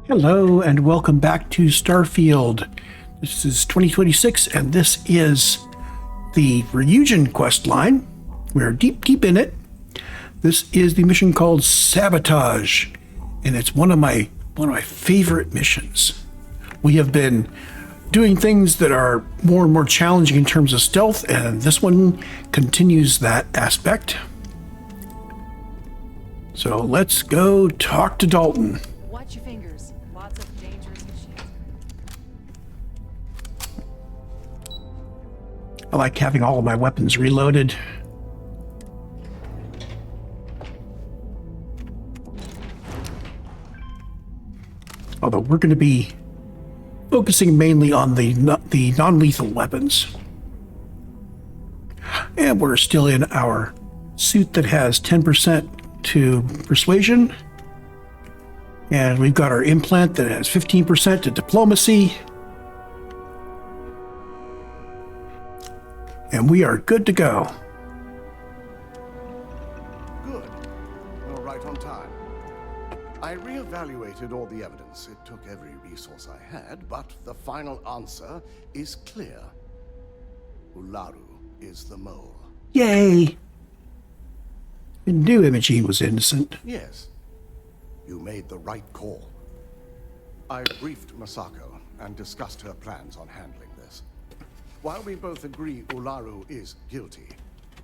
Hello and welcome back to Starfield. This is 2026 and this is the Ryujin quest line. We're deep in it. This is the mission called Sabotage, and it's one of my favorite missions. We have been doing things that are more and more challenging in terms of stealth, and this one continues that aspect. So let's go talk to Dalton. Watch your fingers. Lots of dangerous machines. I like having all of my weapons reloaded. Although we're going to be focusing mainly on the non-lethal weapons. And we're still in our suit that has 10% to persuasion. And we've got our implant that has 15% to diplomacy. And we are good to go. Good. You're right on time. I reevaluated all the evidence. It took every resource I had, but the final answer is clear. Ularu is the mole. Yay! I knew Imogene was innocent. Yes. You made the right call. I briefed Masako and discussed her plans on handling this. While we both agree Ularu is guilty,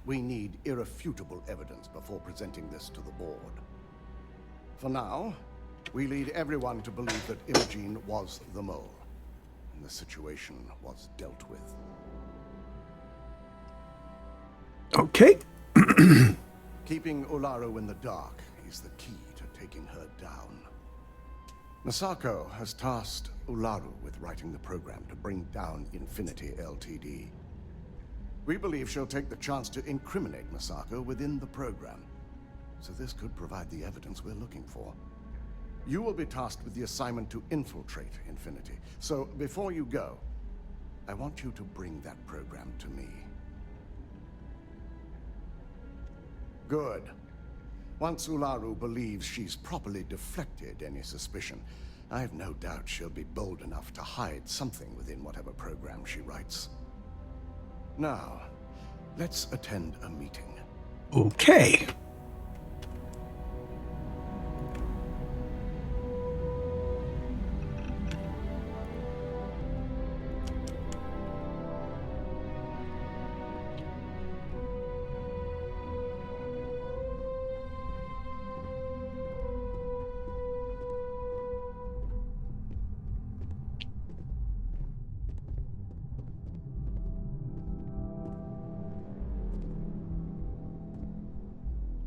we need irrefutable evidence before presenting this to the board. For now, we lead everyone to believe that Imogene was the mole, and the situation was dealt with. Okay. Keeping Ularu in the dark is the key to taking her down. Masako has tasked Ularu with writing the program to bring down Infinity LTD. We believe she'll take the chance to incriminate Masako within the program, so this could provide the evidence we're looking for. You will be tasked with the assignment to infiltrate Infinity, so before you go, I want you to bring that program to me. Good. Once Ularu believes she's properly deflected any suspicion, I have no doubt she'll be bold enough to hide something within whatever program she writes. Now, let's attend a meeting. Okay.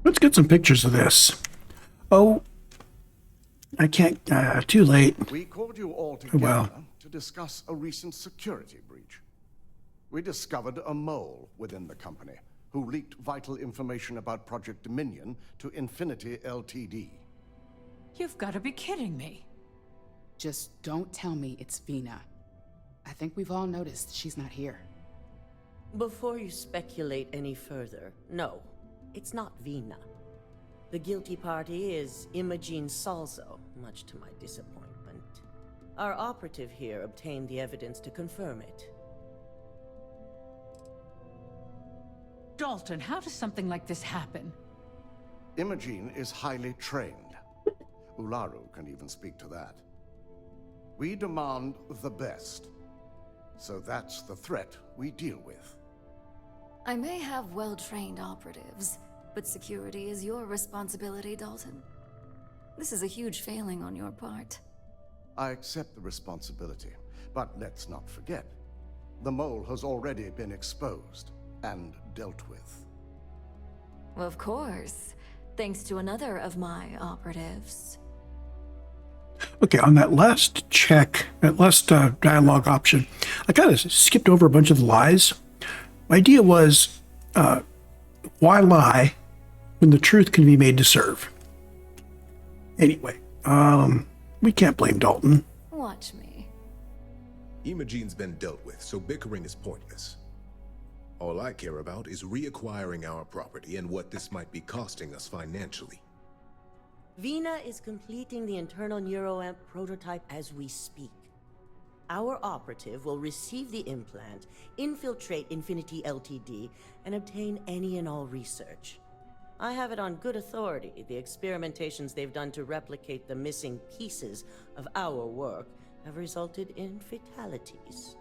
Let's get some pictures of this. Oh, I can't, too late. We called you all together Well. to discuss a recent security breach. We discovered a mole within the company who leaked vital information about Project Dominion to Infinity LTD. You've got to be kidding me. Just don't tell me it's Vina. I think we've all noticed she's not here. Before you speculate any further, no, it's not Vina. The guilty party is Imogene Salzo, much to my disappointment. Our operative here obtained the evidence to confirm it. Dalton, how does something like this happen? Imogene is highly trained. Ularu can even speak to that. We demand the best. So that's the threat we deal with. I may have well-trained operatives, but security is your responsibility, Dalton. This is a huge failing on your part. I accept the responsibility, but let's not forget, the mole has already been exposed and dealt with. Of course, thanks to another of my operatives. Okay, on that last check, that last dialogue option, I kind of skipped over a bunch of the lies. My idea was, why lie when the truth can be made to serve? Anyway, we can't blame Dalton. Watch me. Imogene's been dealt with, so bickering is pointless. All I care about is reacquiring our property and what this might be costing us financially. Vina is completing the internal neuroamp prototype as we speak. Our operative will receive the implant, infiltrate Infinity LTD, and obtain any and all research. I have it on good authority the experimentations they've done to replicate the missing pieces of our work have resulted in fatalities.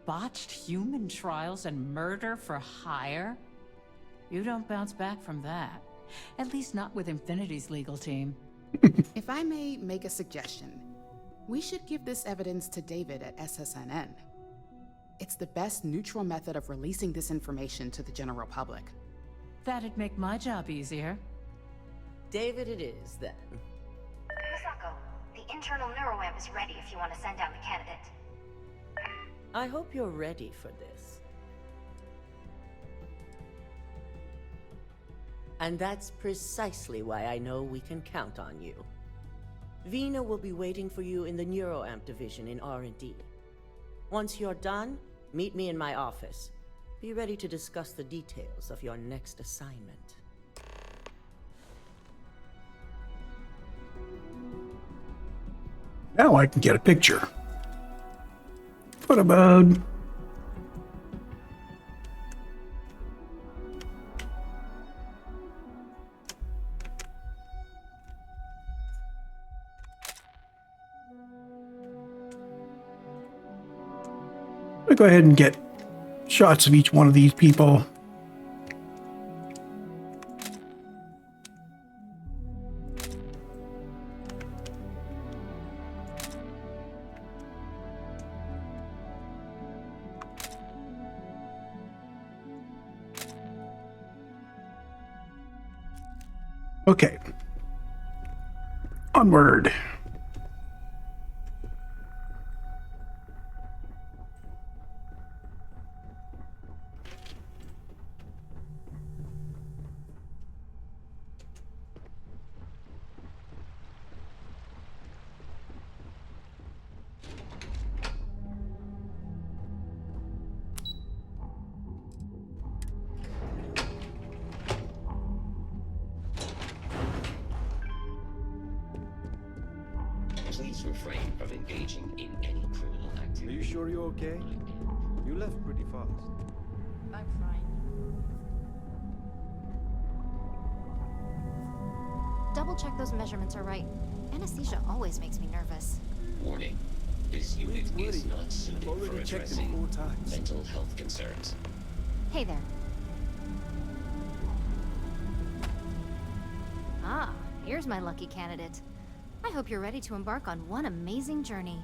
Botched human trials and murder for hire? You don't bounce back from that. At least not with Infinity's legal team. If I may make a suggestion, we should give this evidence to David at SSNN. It's the best neutral method of releasing this information to the general public. That'd make my job easier. David it is, then. Misako, the internal neuroamp is ready if you want to send down the candidate. I hope you're ready for this. And that's precisely why I know we can count on you. Vina will be waiting for you in the neuroamp division in R&D. Once you're done, meet me in my office. Be ready to discuss the details of your next assignment. Now I can get a picture. What about... I'll go ahead and get shots of each one of these people. Okay. Onward. Please refrain from engaging in any criminal activity. Are you sure you're okay? You left pretty fast. I'm fine. Double check those measurements are right. Anesthesia always makes me nervous. Warning. This unit is not suited for Already checked it addressing 4 times. mental health concerns. Hey there. Ah, here's my lucky candidate. I hope you're ready to embark on one amazing journey.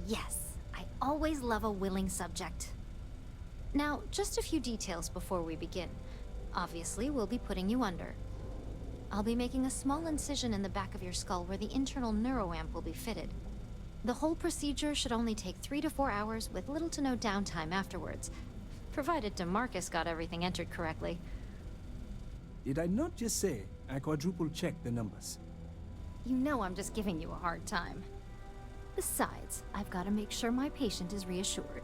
Yes, I always love a willing subject. Now, just a few details before we begin. Obviously, we'll be putting you under. I'll be making a small incision in the back of your skull where the internal neuroamp will be fitted. The whole procedure should only take 3 to 4 hours with little to no downtime afterwards, provided DeMarcus got everything entered correctly. Did I not just say I quadruple-checked the numbers? You know I'm just giving you a hard time. Besides, I've got to make sure my patient is reassured.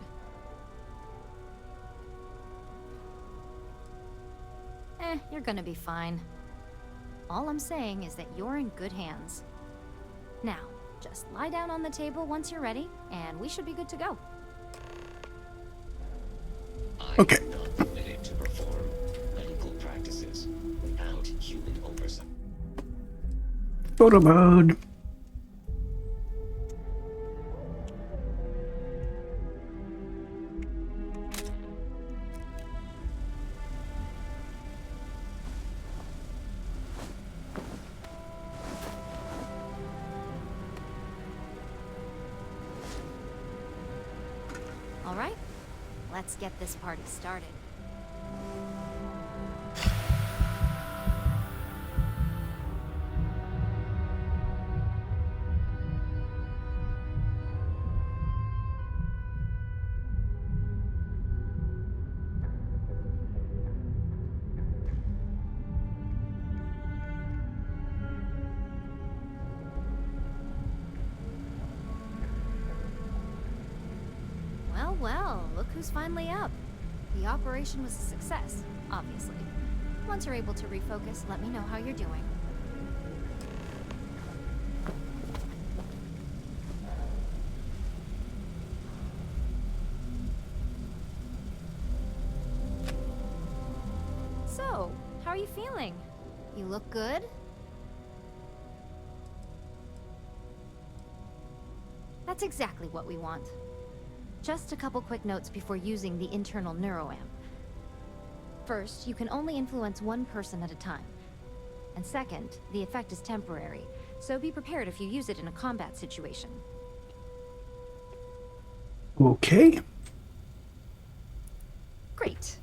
You're gonna be fine. All I'm saying is that you're in good hands. Now, just lie down on the table once you're ready, and we should be good to go. Okay. I'm not permitted to perform medical practices without human oversight. Photo mode. All right, let's get this party started. Well, look who's finally up. The operation was a success, obviously. Once you're able to refocus, let me know how you're doing. So, how are you feeling? You look good? That's exactly what we want. Just a couple quick notes before using the internal neuroamp. First, you can only influence one person at a time. And second, the effect is temporary, so be prepared if you use it in a combat situation. Okay. Great.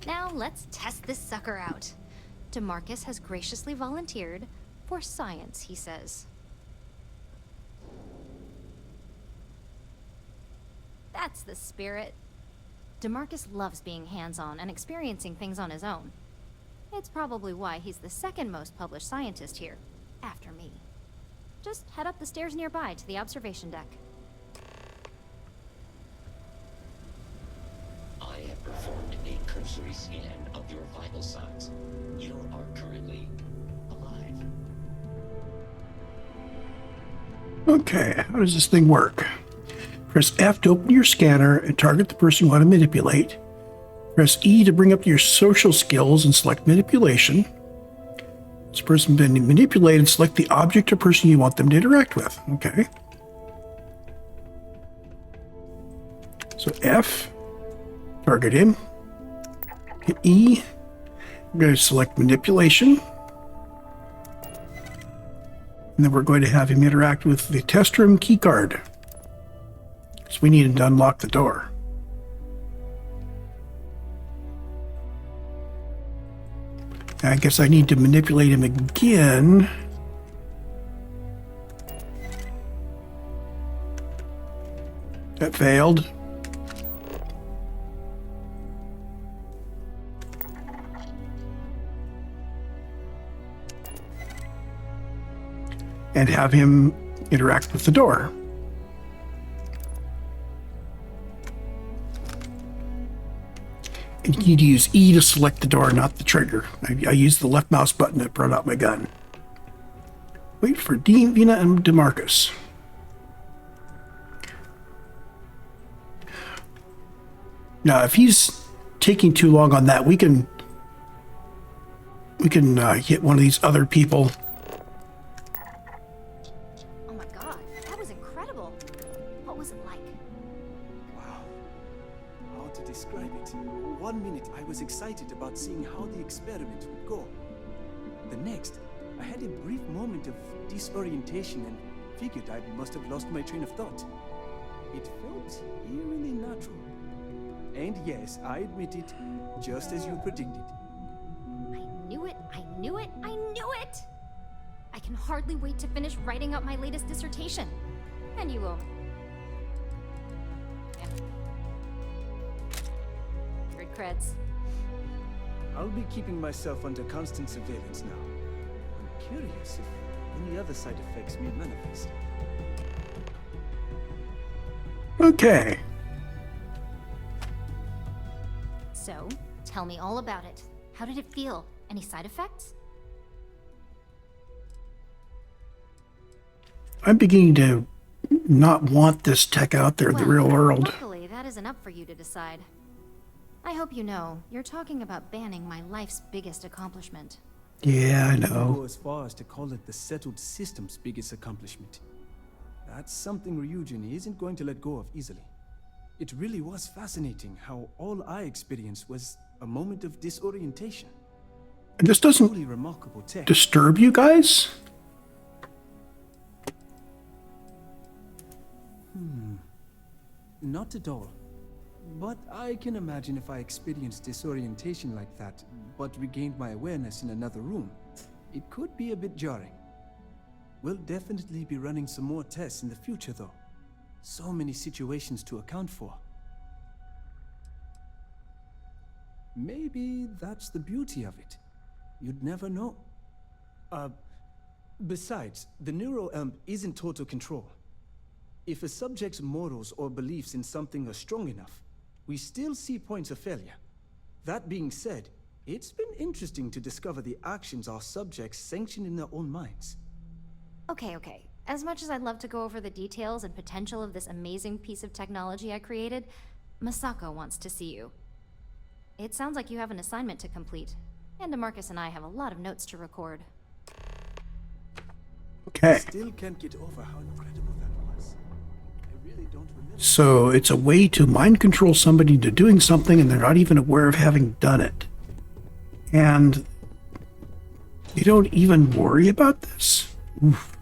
Now let's test this sucker out. DeMarcus has graciously volunteered for science, he says. That's the spirit. DeMarcus loves being hands-on and experiencing things on his own. It's probably why he's the second most published scientist here, after me. Just head up the stairs nearby to the observation deck. I have performed a cursory scan of your vital signs. You are currently alive. Okay, how does this thing work? Press F to open your scanner and target the person you want to manipulate. Press E to bring up your social skills and select manipulation. This person has been manipulated, select the object or person you want them to interact with. Okay. So F, target him. Hit E. I'm going to select manipulation. And then we're going to have him interact with the test room keycard. So we need to unlock the door. I guess I need to manipulate him again. That failed. And have him interact with the door. And you need to use E to select the door, not the trigger. I used the left mouse button to brought out my gun. Wait for Dean, Vina, and DeMarcus. Now, if he's taking too long on that, we can hit one of these other people. Oh my god, that was incredible. What was it like? Wow. How to describe it? 1 minute I was excited about seeing how the experiment would go. The next, I had a brief moment of disorientation and figured I must have lost my train of thought. It felt eerily natural. And yes, I admit it, just as you predicted. I knew it, I knew it, I knew it! I can hardly wait to finish writing up my latest dissertation. And you will. Yeah. Good creds. I'll be keeping myself under constant surveillance now. I'm curious if any other side effects may manifest. Okay. So, tell me all about it. How did it feel? Any side effects? I'm beginning to not want this tech out there in the real world. Luckily, that isn't up for you to decide. I hope you know, you're talking about banning my life's biggest accomplishment. Yeah, I I'll know. go as far as to call it the settled system's biggest accomplishment. That's something Ryujin isn't going to let go of easily. It really was fascinating how all I experienced was a moment of disorientation. And this doesn't Truly remarkable tech. disturb you guys? Not at all. But I can imagine if I experienced disorientation like that, but regained my awareness in another room, it could be a bit jarring. We'll definitely be running some more tests in the future, though. So many situations to account for. Maybe that's the beauty of it. You'd never know. Besides, the neuroamp isn't total control. If a subject's morals or beliefs in something are strong enough, we still see points of failure. That being said, it's been interesting to discover the actions our subjects sanction in their own minds. Okay. As much as I'd love to go over the details and potential of this amazing piece of technology I created, Masako wants to see you. It sounds like you have an assignment to complete, and DeMarcus and I have a lot of notes to record. Okay. Still can't get over how incredible that was. I really don't remember. So it's a way to mind control somebody into doing something and they're not even aware of having done it. And you don't even worry about this? Oof.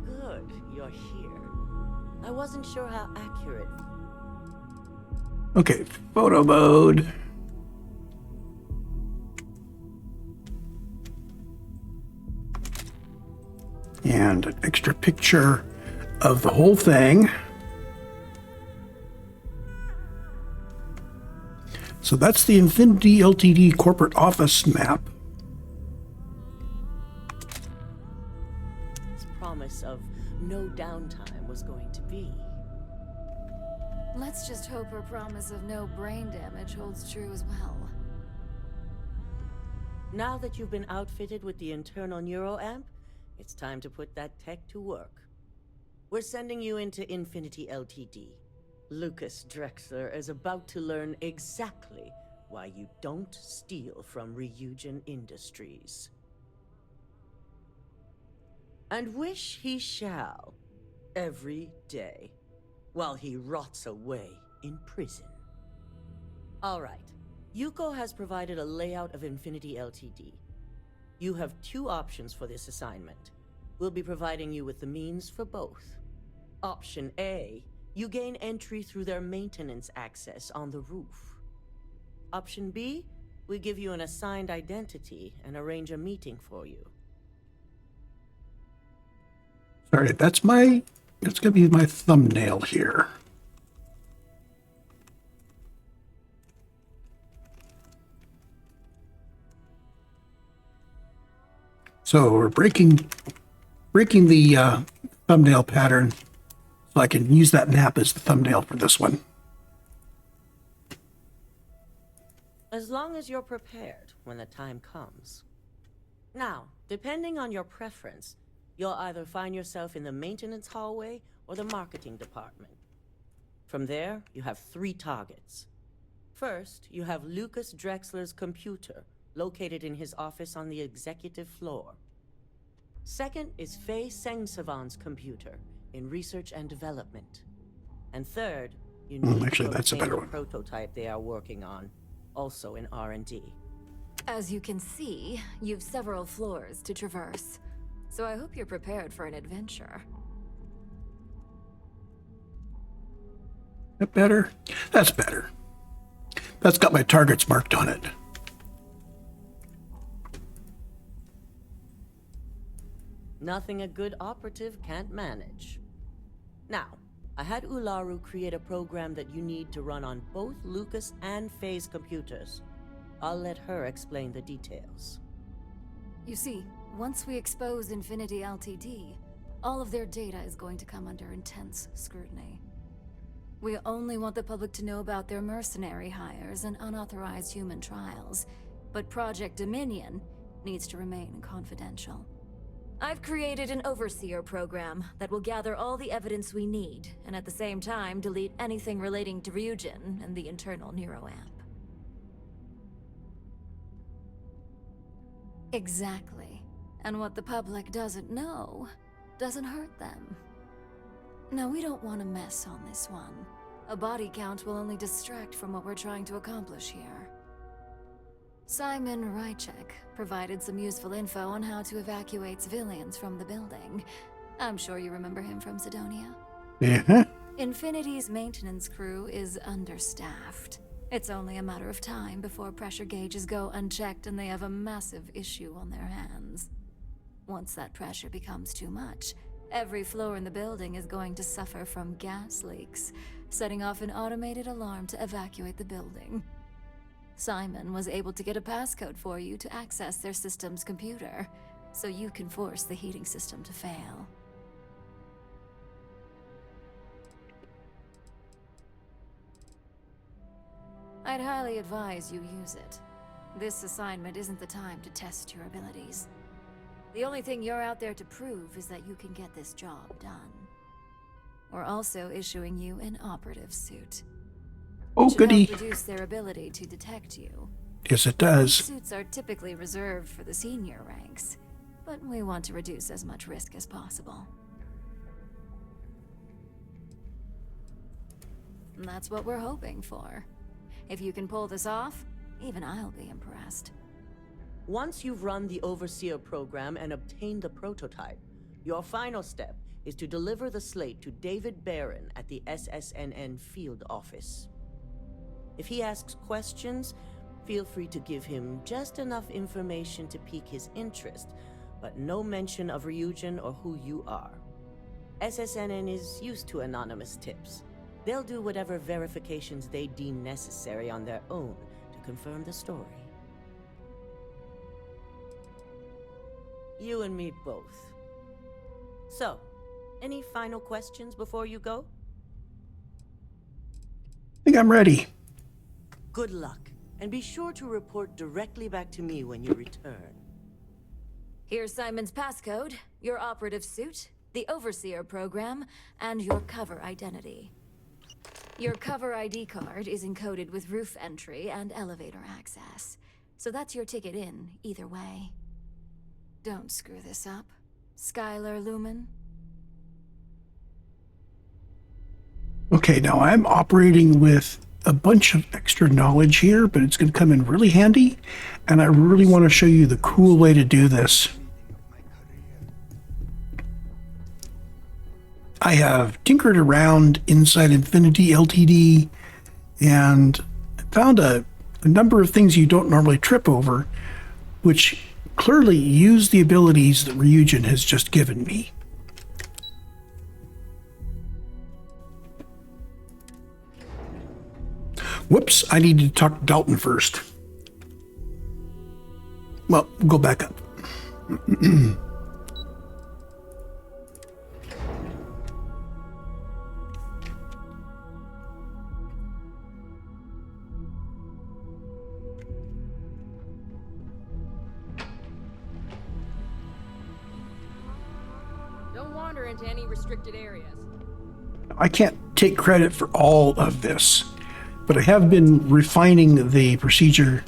Good, you're here. I wasn't sure how accurate. Okay, photo mode. And an extra picture of the whole thing. So that's the Infinity LTD corporate office map. This promise of no downtime was going to be. Let's just hope her promise of no brain damage holds true as well. Now that you've been outfitted with the internal neuroamp, it's time to put that tech to work. We're sending you into Infinity LTD. Lucas Drexler is about to learn exactly why you don't steal from Ryujin Industries. And wish he shall, every day, while he rots away in prison. All right. Yuko has provided a layout of Infinity LTD. You have two options for this assignment. We'll be providing you with the means for both. Option A, you gain entry through their maintenance access on the roof. Option B, we give you an assigned identity and arrange a meeting for you. Sorry, that's gonna be my thumbnail here. So we're breaking the thumbnail pattern, so I can use that map as the thumbnail for this one. As long as you're prepared when the time comes. Now, depending on your preference, you'll either find yourself in the maintenance hallway or the marketing department. From there, you have 3 targets. First, you have Lucas Drexler's computer, located in his office on the executive floor. Second is Faye Sengsavan's computer, in research and development. And third, you need actually, to that's a obtain better the one. prototype they are working on, also in R&D. As you can see, you've several floors to traverse. So I hope you're prepared for an adventure. That better? That's better. That's got my targets marked on it. Nothing a good operative can't manage. Now, I had Ularu create a program that you need to run on both Lucas and Faye's computers. I'll let her explain the details. You see, once we expose Infinity LTD, all of their data is going to come under intense scrutiny. We only want the public to know about their mercenary hires and unauthorized human trials, but Project Dominion needs to remain confidential. I've created an overseer program that will gather all the evidence we need, and at the same time delete anything relating to Ryujin and the internal neuroamp. Exactly. And what the public doesn't know doesn't hurt them. Now, we don't want to mess on this one. A body count will only distract from what we're trying to accomplish here. Simon Rychek provided some useful info on how to evacuate civilians from the building. I'm sure you remember him from Sidonia. Yeah. Infinity's maintenance crew is understaffed. It's only a matter of time before pressure gauges go unchecked and they have a massive issue on their hands. Once that pressure becomes too much, every floor in the building is going to suffer from gas leaks, setting off an automated alarm to evacuate the building. Simon was able to get a passcode for you to access their system's computer, so you can force the heating system to fail. I'd highly advise you use it. This assignment isn't the time to test your abilities. The only thing you're out there to prove is that you can get this job done. We're also issuing you an operative suit. Oh, goody. Should help reduce their ability to detect you. Yes, it does. Suits are typically reserved for the senior ranks, but we want to reduce as much risk as possible. And that's what we're hoping for. If you can pull this off, even I'll be impressed. Once you've run the Overseer program and obtained the prototype, your final step is to deliver the slate to David Barron at the SSNN field office. If he asks questions, feel free to give him just enough information to pique his interest, but no mention of Ryujin or who you are. SSNN is used to anonymous tips. They'll do whatever verifications they deem necessary on their own to confirm the story. You and me both. So, any final questions before you go? I think I'm ready. Good luck, and be sure to report directly back to me when you return. Here's Simon's passcode, your operative suit, the Overseer program, and your cover identity. Your cover ID card is encoded with roof entry and elevator access, so that's your ticket in, either way. Don't screw this up, Skylar Lumen. Okay, now I'm operating with a bunch of extra knowledge here, but it's going to come in really handy, and I really want to show you the cool way to do this. I have tinkered around inside Infinity LTD and found a number of things you don't normally trip over, which clearly use the abilities that Ryujin has just given me. Whoops, I need to talk to Dalton first. Well, we'll go back up. Don't wander into any restricted areas. I can't take credit for all of this, but I have been refining the procedure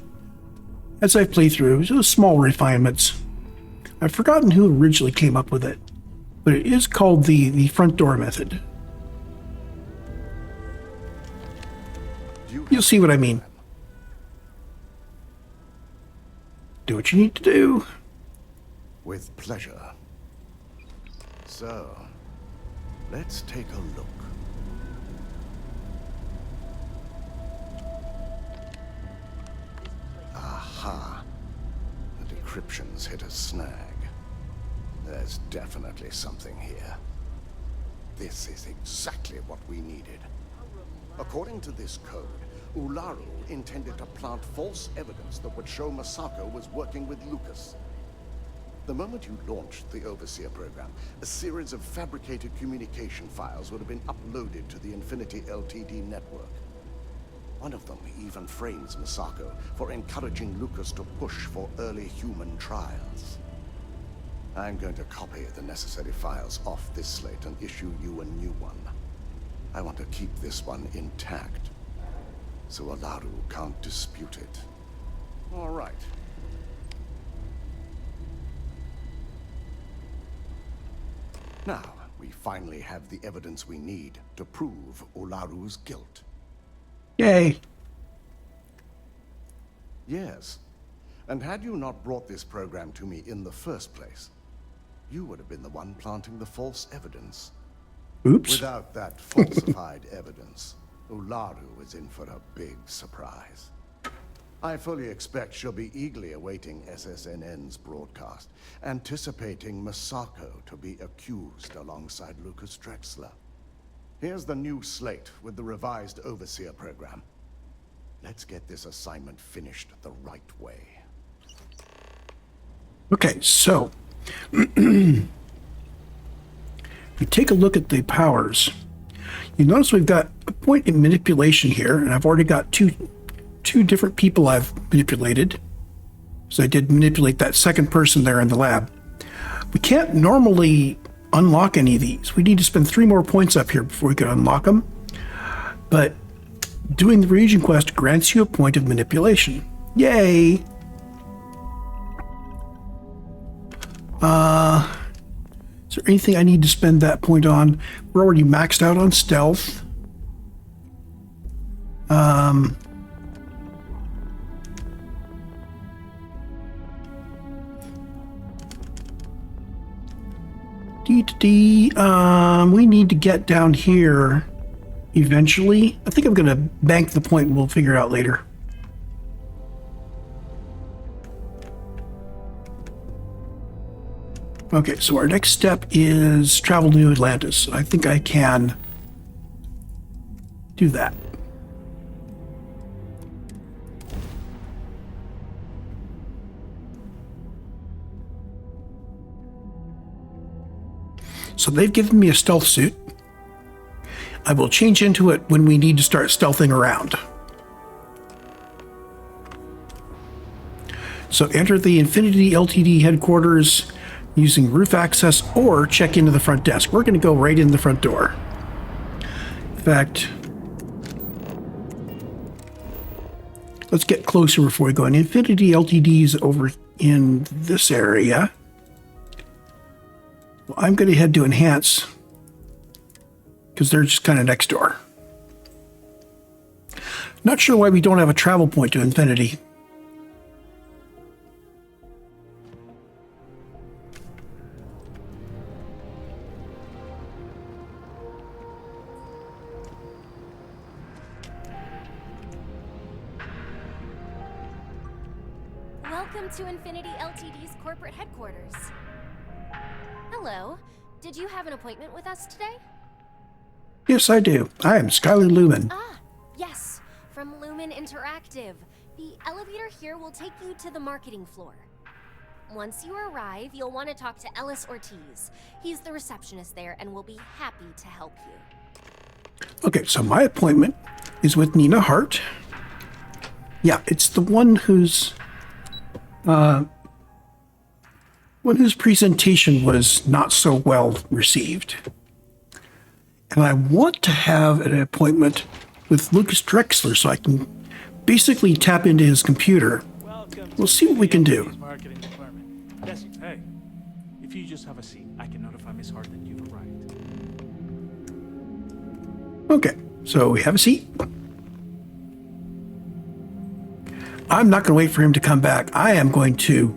as I play through. Just small refinements. I've forgotten who originally came up with it, but it is called the front door method. You'll see what I mean. Do what you need to do. With pleasure. So, let's take a look. Aha. The decryption's hit a snag. There's definitely something here. This is exactly what we needed. According to this code, Ularu intended to plant false evidence that would show Masako was working with Lucas. The moment you launched the Overseer program, a series of fabricated communication files would have been uploaded to the Infinity LTD network. One of them even frames Masako for encouraging Lucas to push for early human trials. I'm going to copy the necessary files off this slate and issue you a new one. I want to keep this one intact, so Ularu can't dispute it. All right. Now, we finally have the evidence we need to prove Ularu's guilt. Yay. Yes. And had you not brought this program to me in the first place, you would have been the one planting the false evidence. Oops. Without that falsified evidence, Ularu is in for a big surprise. I fully expect she'll be eagerly awaiting SSNN's broadcast, anticipating Masako to be accused alongside Lucas Drexler. Here's the new slate with the revised Overseer program. Let's get this assignment finished the right way. Okay, so we take a look at the powers. You notice we've got a point in manipulation here, and I've already got two different people I've manipulated. So I did manipulate that second person there in the lab. We can't normally unlock any of these. We need to spend 3 more points up here before we can unlock them. But doing the region quest grants you a point of manipulation. Yay! Is there anything I need to spend that point on? We're already maxed out on stealth. We need to get down here eventually. I think I'm going to bank the point and we'll figure it out later. Okay, so our next step is travel to New Atlantis. I think I can do that. So they've given me a stealth suit. I will change into it when we need to start stealthing around. So enter the Infinity LTD headquarters using roof access or check into the front desk. We're going to go right in the front door. In fact, let's get closer before we go in. Infinity LTD is over in this area. Well, I'm going to head to enhance because they're just kind of next door. Not sure why we don't have a travel point to Infinity. Welcome to Infinity LTD's corporate headquarters. Hello. Did you have an appointment with us today? Yes, I do. I am Skylar Lumen. Ah, yes. From Lumen Interactive. The elevator here will take you to the marketing floor. Once you arrive, you'll want to talk to Ellis Ortiz. He's the receptionist there and will be happy to help you. Okay, so my appointment is with Nina Hart. Yeah, it's the one whose presentation was not so well received. And I want to have an appointment with Lucas Drexler so I can basically tap into his computer. We'll see what we can do. Marketing department. Jesse, hey. If you just have a seat, I can notify Miss Hart that you've arrived. Okay, so we have a seat. I'm not going to wait for him to come back. I am going to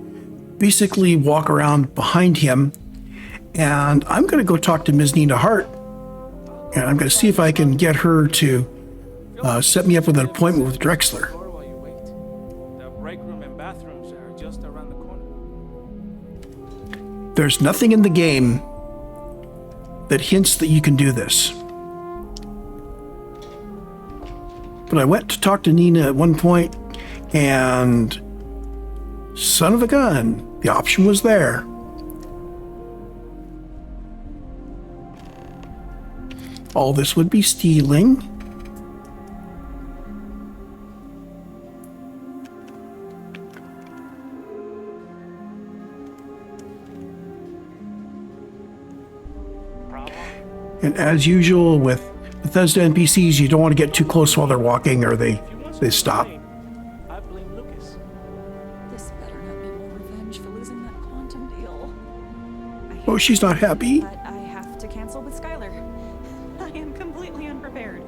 basically walk around behind him, and I'm going to go talk to Ms. Nina Hart, and I'm going to see if I can get her to set me up with an appointment with Drexler. The break room and bathrooms are just around the corner. There's nothing in the game that hints that you can do this. But I went to talk to Nina at one point, and son of a gun, the option was there. All this would be stealing. And as usual with Bethesda NPCs, you don't want to get too close while they're walking or they stop. I blame Lucas. This better not be more revenge for losing that quantum deal. Oh, she's not happy. But I have to cancel with Skylar. I am completely unprepared.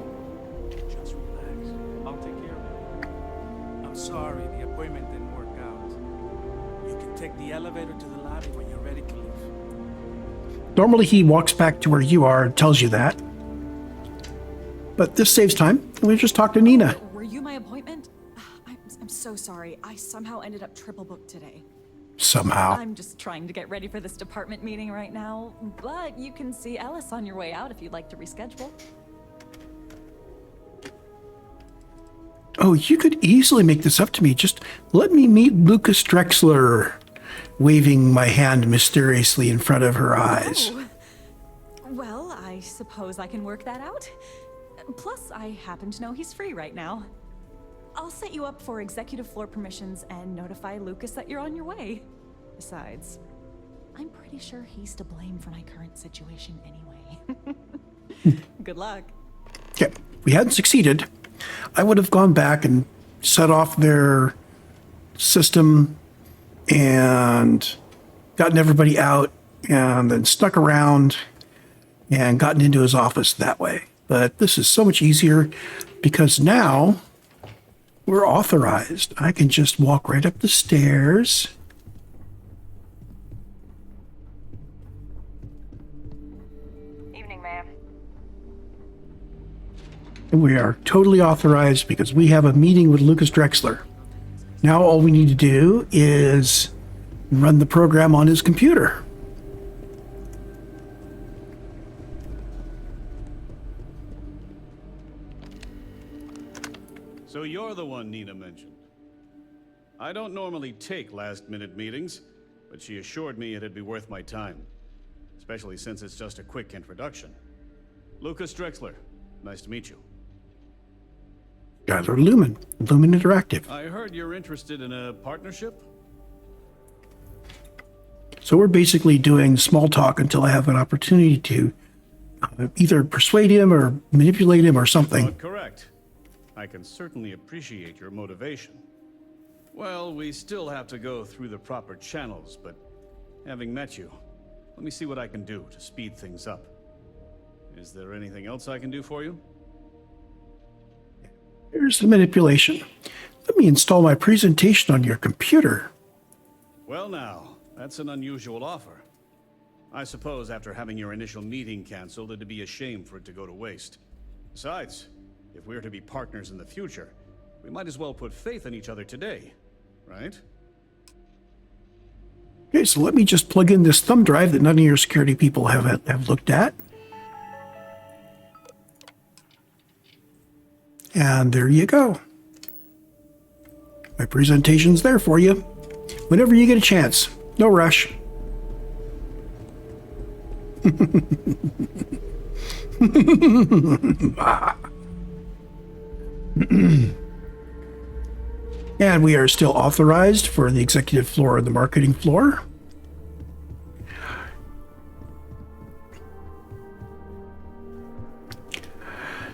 Just relax. I'll take care of it. I'm sorry the appointment didn't work out. You can take the elevator to the lobby when you're ready to leave. Normally he walks back to where you are and tells you that. But this saves time. We just talk to Nina. Were you my appointment? I'm so sorry. I somehow ended up triple booked today. Somehow. I'm just trying to get ready for this department meeting right now, but you can see Ellis on your way out if you'd like to reschedule. Oh, you could easily make this up to me. Just let me meet Lucas Drexler, waving my hand mysteriously in front of her eyes. Oh. Well, I suppose I can work that out. Plus, I happen to know he's free right now. I'll set you up for executive floor permissions and notify Lucas that you're on your way. Besides, I'm pretty sure he's to blame for my current situation anyway. Good luck. Okay, if we hadn't succeeded, I would have gone back and set off their system and gotten everybody out and then snuck around and gotten into his office that way. But this is so much easier because now we're authorized. I can just walk right up the stairs. Evening, ma'am. And we are totally authorized because we have a meeting with Lucas Drexler. Now all we need to do is run the program on his computer. So you're the one Nina mentioned. I don't normally take last-minute meetings, but she assured me it'd be worth my time. Especially since it's just a quick introduction. Lucas Drexler, nice to meet you. Skylar Lumen Interactive. I heard you're interested in a partnership? So we're basically doing small talk until I have an opportunity to either persuade him or manipulate him or something. Correct. I can certainly appreciate your motivation. Well, we still have to go through the proper channels, but having met you, let me see what I can do to speed things up. Is there anything else I can do for you? Here's the manipulation. Let me install my presentation on your computer. Well now, that's an unusual offer. I suppose after having your initial meeting canceled, it'd be a shame for it to go to waste. Besides, if we're to be partners in the future, we might as well put faith in each other today, right? Okay, so let me just plug in this thumb drive that none of your security people have looked at. And there you go. My presentation's there for you. Whenever you get a chance. No rush. And we are still authorized for the executive floor and the marketing floor.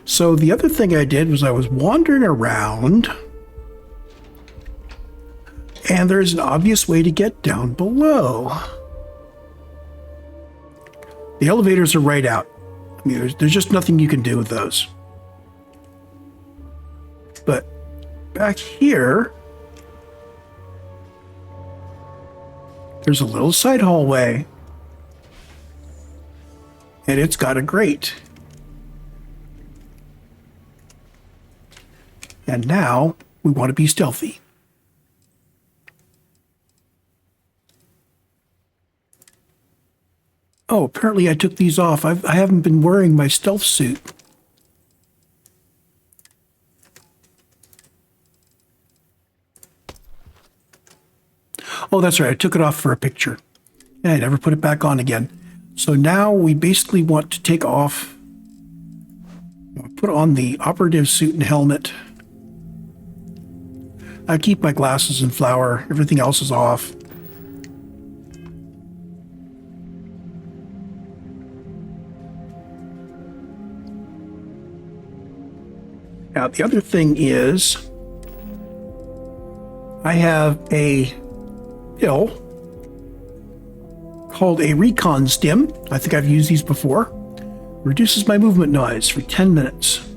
So the other thing I did was I was wandering around, and there's an obvious way to get down below. The elevators are right out. I mean, there's just nothing you can do with those. But back here, there's a little side hallway, and it's got a grate. And now we want to be stealthy. Oh, apparently I took these off. I haven't been wearing my stealth suit. Oh, that's right. I took it off for a picture. And I never put it back on again. So now we basically want to take off, put on the operative suit and helmet. I keep my glasses and flour. Everything else is off. Now, the other thing is I have a pill called a recon stim. I think I've used these before. Reduces my movement noise for 10 minutes.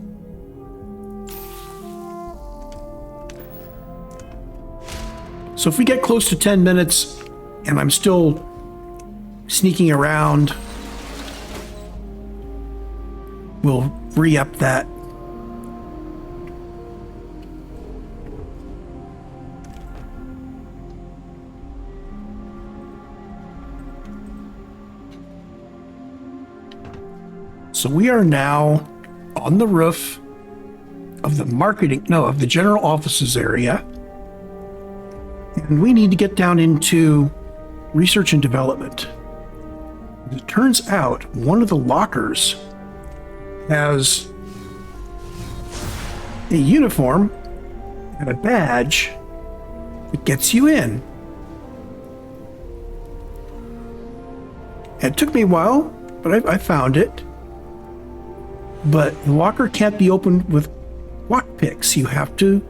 So if we get close to 10 minutes and I'm still sneaking around we'll re-up that. So we are now on the roof of the general offices area. And we need to get down into research and development. As it turns out, one of the lockers has a uniform and a badge that gets you in. And it took me a while, but I found it. But the locker can't be opened with lockpicks. You have to,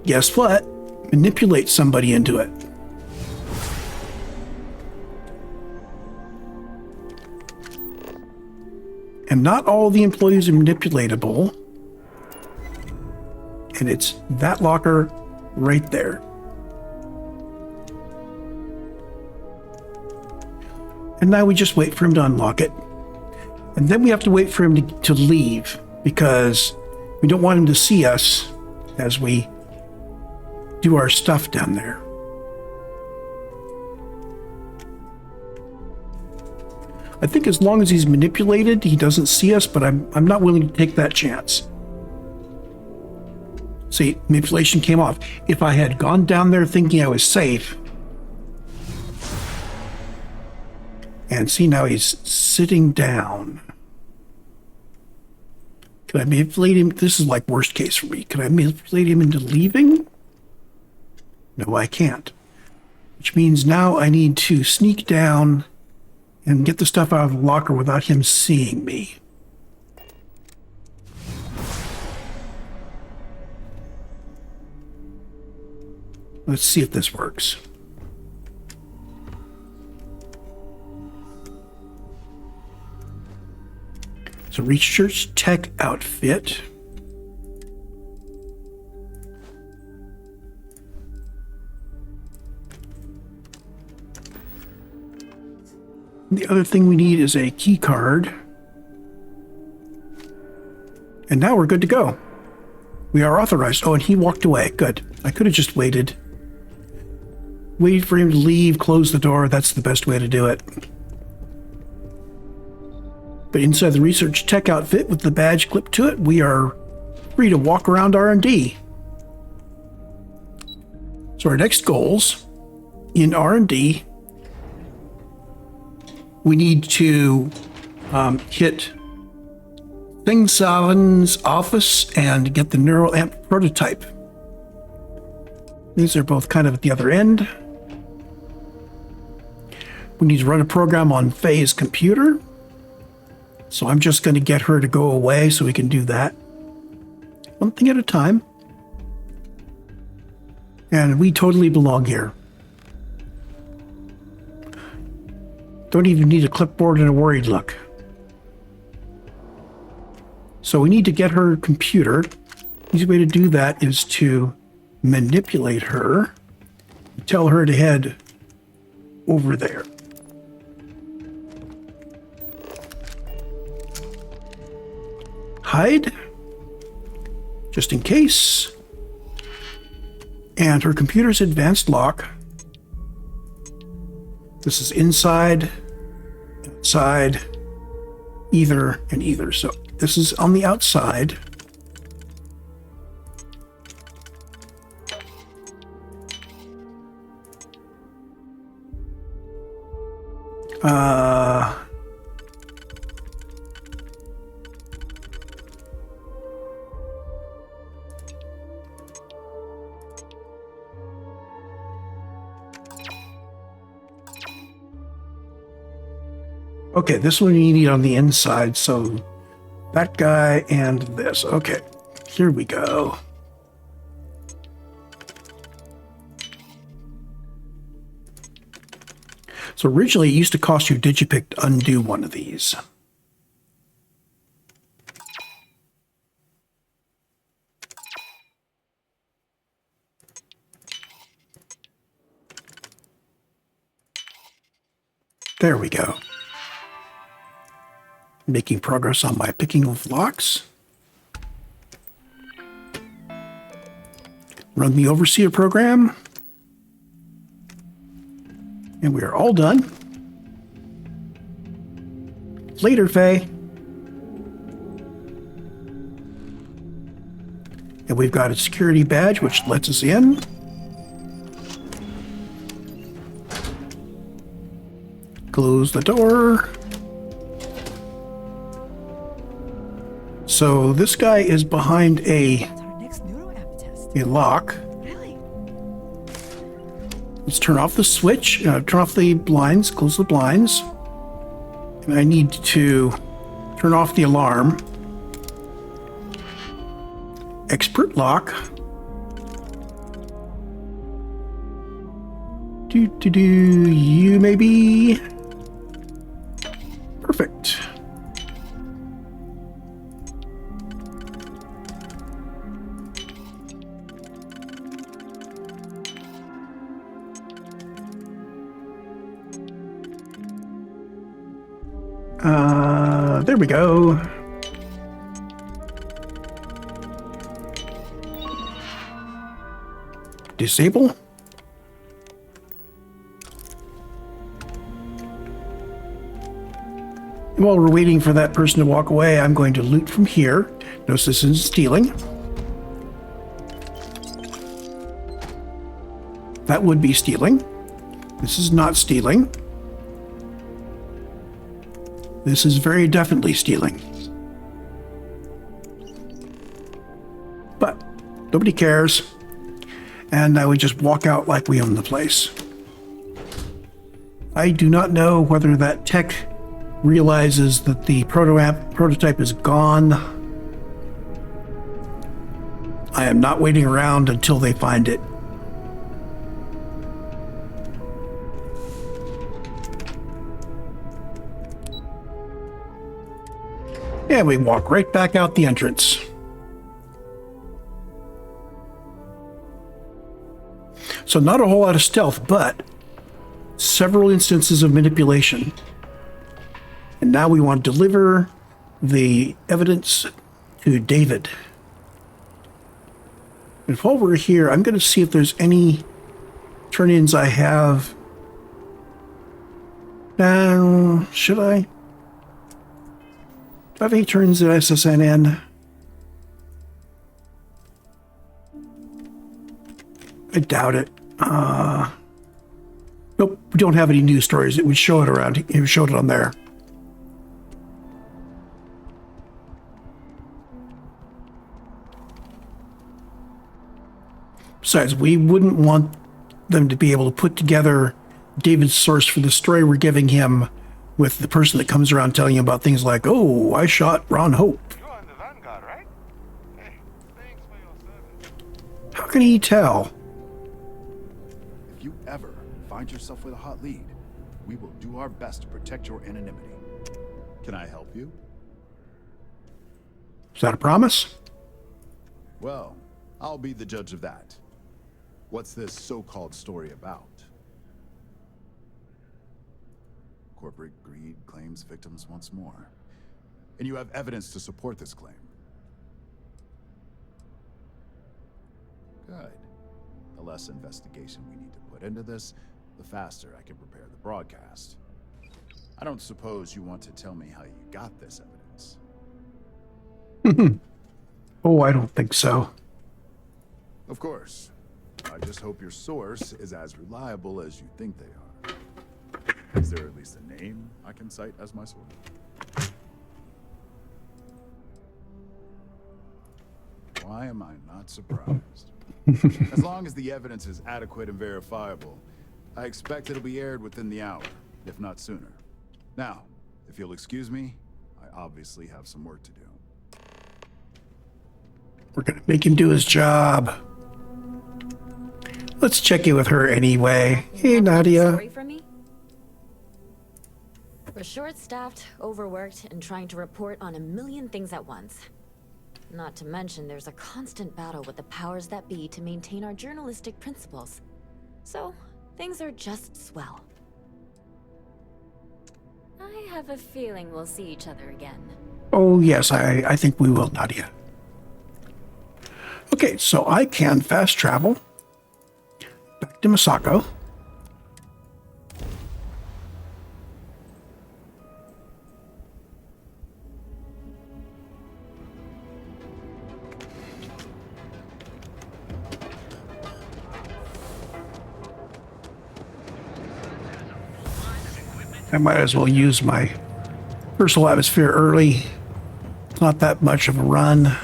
guess what? Manipulate somebody into it. And not all the employees are manipulatable. And it's that locker right there. And now we just wait for him to unlock it. And then we have to wait for him to leave, because we don't want him to see us as we do our stuff down there. I think as long as he's manipulated, he doesn't see us, but I'm not willing to take that chance. See, manipulation came off. If I had gone down there thinking I was safe, and see, now he's sitting down. Can I manipulate him? This is like worst case for me. Can I manipulate him into leaving? No, I can't. Which means now I need to sneak down and get the stuff out of the locker without him seeing me. Let's see if this works. So research tech outfit. The other thing we need is a key card. And now we're good to go. We are authorized. Oh, and he walked away. Good. I could have just waited. Wait for him to leave, close the door. That's the best way to do it. But inside the research tech outfit with the badge clipped to it, we are free to walk around R&D. So our next goals in R&D, we need to hit Thing 7's office and get the neural amp prototype. These are both kind of at the other end. We need to run a program on Faye's computer. So I'm just going to get her to go away so we can do that. One thing at a time. And we totally belong here. Don't even need a clipboard and a worried look. So we need to get her computer. The easy way to do that is to manipulate her. Tell her to head over there. Hide, just in case. And her computer's advanced lock. This is inside, outside, either, and either. So this is on the outside. Okay, this one you need on the inside, so that guy and this. Okay, here we go. So originally it used to cost you Digipick to undo one of these. There we go. Making progress on my picking of locks. Run the Overseer program. And we are all done. Later, Faye. And we've got a security badge, which lets us in. Close the door. So this guy is behind a lock. Let's turn off the switch, turn off the blinds, close the blinds. And I need to turn off the alarm. Expert lock. You maybe. Perfect. There we go. Disable. While we're waiting for that person to walk away, I'm going to loot from here. Notice this isn't stealing. That would be stealing. This is not stealing. This is very definitely stealing. But nobody cares. And I would just walk out like we own the place. I do not know whether that tech realizes that the prototype is gone. I am not waiting around until they find it. And we walk right back out the entrance. So not a whole lot of stealth, but several instances of manipulation. And now we want to deliver the evidence to David. And while we're here, I'm going to see if there's any turn-ins I have. Should I? Do I have any turns at SSNN? I doubt it. Nope, we don't have any news stories. It would show it around. It showed it on there. Besides, we wouldn't want them to be able to put together David's source for the story we're giving him with the person that comes around telling him about things like, oh, I shot Ron Hope. You're on the Vanguard, right? Hey, thanks for your service. How can he tell? If you ever find yourself with a hot lead, we will do our best to protect your anonymity. Can I help you? Is that a promise? Well, I'll be the judge of that. What's this so-called story about? Corporate greed claims victims once more. And you have evidence to support this claim. Good. The less investigation we need to put into this, the faster I can prepare the broadcast. I don't suppose you want to tell me how you got this evidence. Oh, I don't think so. Of course. I just hope your source is as reliable as you think they are. Is there at least a name I can cite as my source? Why am I not surprised? As long as the evidence is adequate and verifiable, I expect it'll be aired within the hour, if not sooner. Now, if you'll excuse me, I obviously have some work to do. We're gonna make him do his job. Let's check in with her anyway. Hey, Nadia. Story from me? We're short-staffed, overworked, and trying to report on a million things at once. Not to mention there's a constant battle with the powers that be to maintain our journalistic principles. So, things are just swell. I have a feeling we'll see each other again. Oh, yes, I think we will, Nadia. Okay, so I can fast travel back to Masako. I might as well use my personal atmosphere early. It's not that much of a run.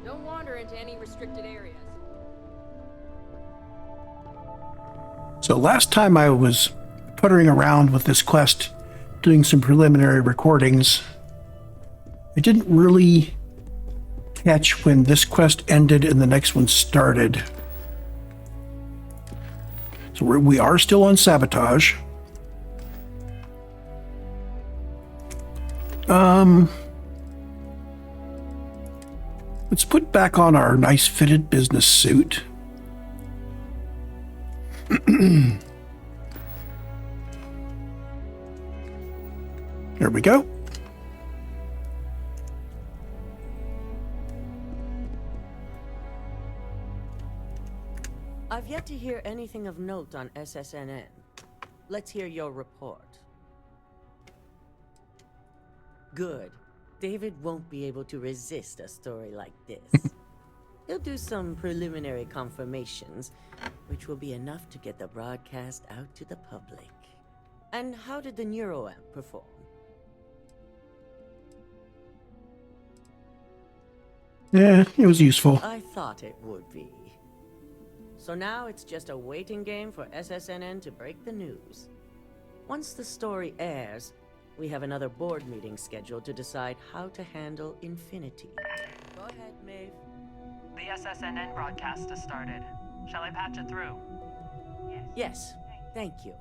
Don't wander into any restricted areas. So last time I was puttering around with this quest, doing some preliminary recordings, I didn't really catch when this quest ended and the next one started. So we are still on Sabotage. Let's put back on our nice fitted business suit. There we go. I've yet to hear anything of note on SSNN. Let's hear your report. Good. David won't be able to resist a story like this. He'll do some preliminary confirmations, which will be enough to get the broadcast out to the public. And how did the neuroamp perform? Yeah, it was useful. I thought it would be. So now it's just a waiting game for SSNN to break the news. Once the story airs, we have another board meeting scheduled to decide how to handle Infinity. Go ahead, Maeve. The SSNN broadcast has started. Shall I patch it through? Yes, thank you.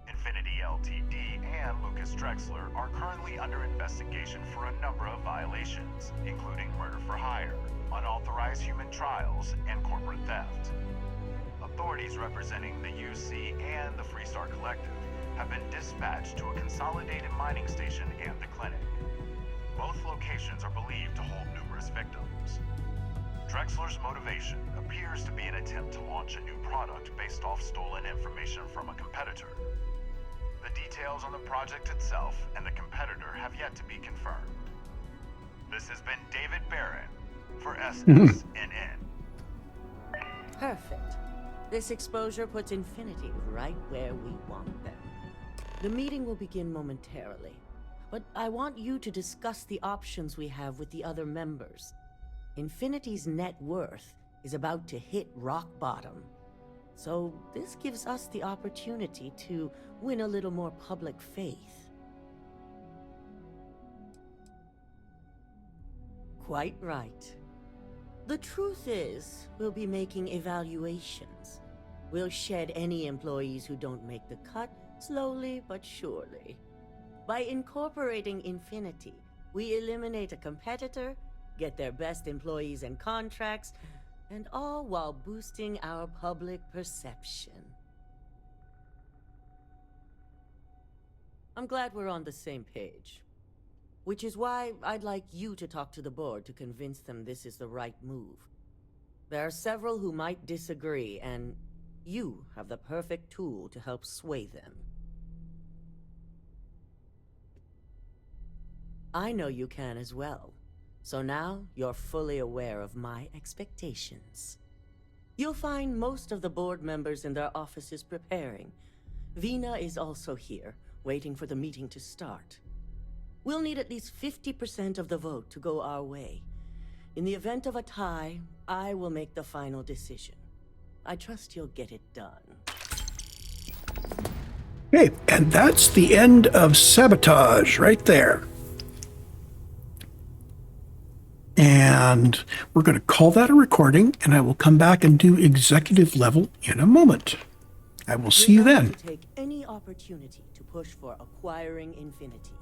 Infinity LTD and Lucas Drexler are currently under investigation for a number of violations, including murder for hire, unauthorized human trials, and corporate theft. Authorities representing the UC and the Freestar Collective have been dispatched to a consolidated mining station and the clinic. Both locations are believed to hold numerous victims. Drexler's motivation appears to be an attempt to launch a new product based off stolen information from a competitor. The details on the project itself and the competitor have yet to be confirmed. This has been David Barron for SSNN. Perfect. This exposure puts Infinity right where we want them. The meeting will begin momentarily, but I want you to discuss the options we have with the other members. Infinity's net worth is about to hit rock bottom, so this gives us the opportunity to win a little more public faith. Quite right. The truth is, we'll be making evaluations. We'll shed any employees who don't make the cut, slowly but surely. By incorporating Infinity, we eliminate a competitor, get their best employees and contracts, and all while boosting our public perception. I'm glad we're on the same page. Which is why I'd like you to talk to the board to convince them this is the right move. There are several who might disagree, and you have the perfect tool to help sway them. I know you can as well. So now you're fully aware of my expectations. You'll find most of the board members in their offices preparing. Vina is also here, waiting for the meeting to start. We'll need at least 50% of the vote to go our way. In the event of a tie, I will make the final decision. I trust you'll get it done. Okay, and that's the end of Sabotage right there. And we're going to call that a recording, and I will come back and do executive level in a moment. I will see you then. To take any opportunity to push for acquiring Infinity.